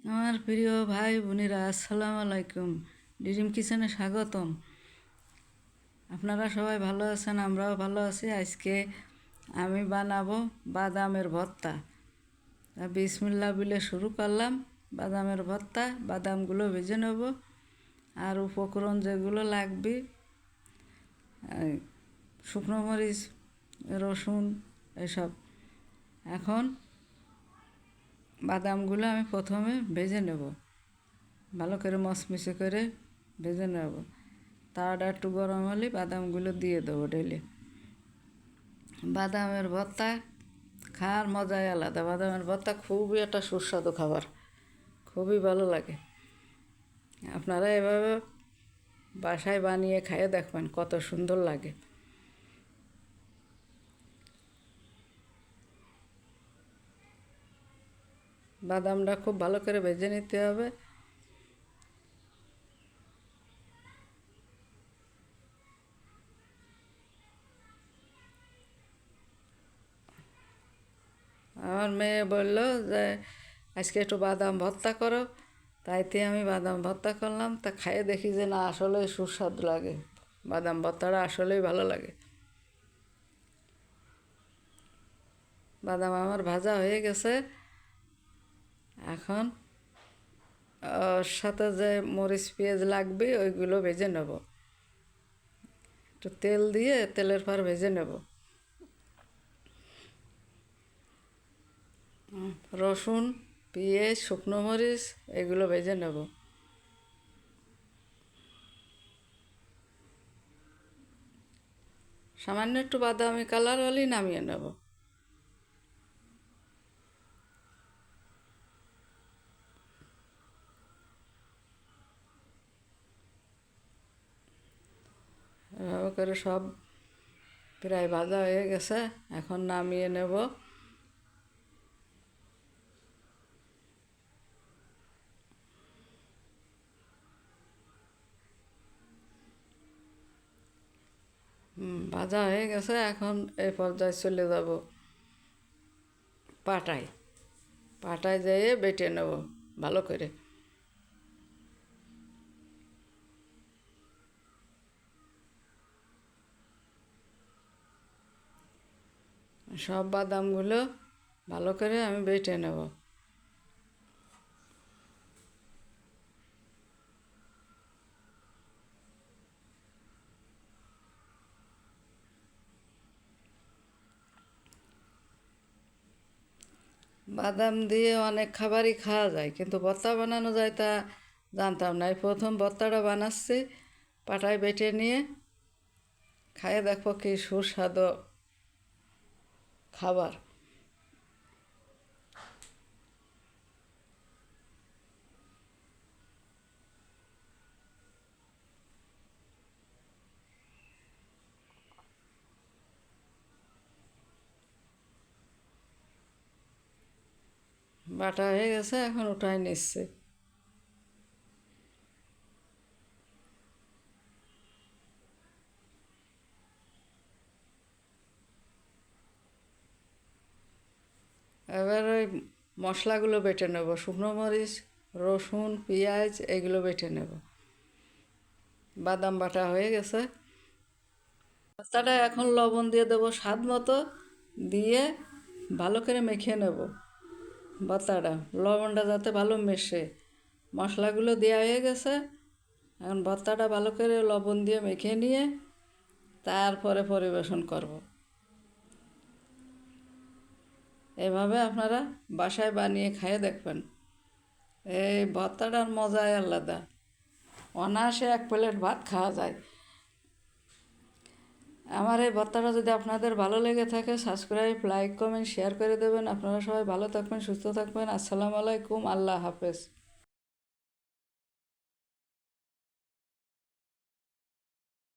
আমার প্রিয় ভাই বোনেরা, আসসালামু আলাইকুম। ডিরিম কিচেনে স্বাগতম। আপনারা সবাই ভালো আছেন, আমরাও ভালো আছি। আজকে আমি বানাবো বাদামের ভর্তা। বিসমিল্লাহ বলে শুরু করলাম। বাদামের ভর্তা, বাদামগুলো ভেজে নেব। আর উপকরণ যেগুলো লাগবে, শুকনো মরিচ, রসুন, এসব। এখন বাদামগুলো আমি প্রথমে ভেজে নেব, ভালো করে মচমচে করে ভেজে নেব। তাওয়াটা একটু গরম হলে বাদামগুলো দিয়ে দেবো ঢেলে। বাদামের ভর্তা খাওয়ার মজাই আলাদা। বাদামের ভর্তা খুবই একটা সুস্বাদু খাবার, খুবই ভালো লাগে। আপনারা এভাবে বাসায় বানিয়ে খাইয়ে দেখবেন, কত সুন্দর লাগে। বাদামটা খুব ভালো করে ভেজে নিতে হবে। আমার মেয়ে বলল যে আজকে একটু বাদাম ভর্তা করো, তাইতে আমি বাদাম ভর্তা করলাম। তা খাইয়ে দেখি যে না, আসলেই সুস্বাদু লাগে। বাদাম ভর্তাটা আসলেই ভালো লাগে। বাদাম আমার ভাজা হয়ে গেছে। এখন ওর সাথে যে মরিচ পেঁয়াজ লাগবে ওইগুলো ভেজে নেব। একটু তেল দিয়ে তেলের পর ভেজে নেব। রসুন, পেঁয়াজ, শুকনো মরিচ এগুলো ভেজে নেব। সামান্য একটু বাদামি কালার হলেই নামিয়ে নেব। এভাবে করে সব প্রায় ভাজা হয়ে গেছে, এখন নামিয়ে নেব। ভাজা হয়ে গেছে, এখন এই পর্যায়ে চলে যাব পাটায়। পাটায় যেয়ে বেটে নেব ভালো করে। সব বাদামগুলো ভালো করে আমি বেটে নেব। বাদাম দিয়ে অনেক খাবারই খাওয়া যায়, কিন্তু ভর্তা বানানো যায় তা জানতাম না। এই প্রথম ভর্তাটা বানাচ্ছি। পাটায় বেটে নিয়ে খাইয়ে দেখো কি সুস্বাদু খাবার। বাটা হয়ে গেছে, এখন উঠাই নিচ্ছে। এবার ওই মশলাগুলো বেটে নেব। শুকনো মরিচ, রসুন, পেঁয়াজ এগুলো বেটে নেব। বাদাম বাটা হয়ে গেছে। ভর্তাটা এখন লবণ দিয়ে দেবো স্বাদ মতো, দিয়ে ভালো করে মেখে নেব ভর্তাটা। লবণটা যাতে ভালো মেশে। মশলাগুলো দেওয়া হয়ে গেছে, এখন ভর্তাটা ভালো করে লবণ দিয়ে মেখে নিয়ে তারপরে পরিবেশন করব। এভাবে আপনারা বাসায় বানিয়ে খাইয়ে দেখবেন। এই ভর্তাটার মজাই আলাদা। অনায়াসে এক প্লেট ভাত খাওয়া যায়। আমার এই ভর্তাটা যদি আপনাদের ভালো লেগে থাকে, সাবস্ক্রাইব, লাইক, কমেন্ট, শেয়ার করে দেবেন। আপনারা সবাই ভালো থাকবেন, সুস্থ থাকবেন। আসসালামু আলাইকুম, আল্লাহ হাফেজ।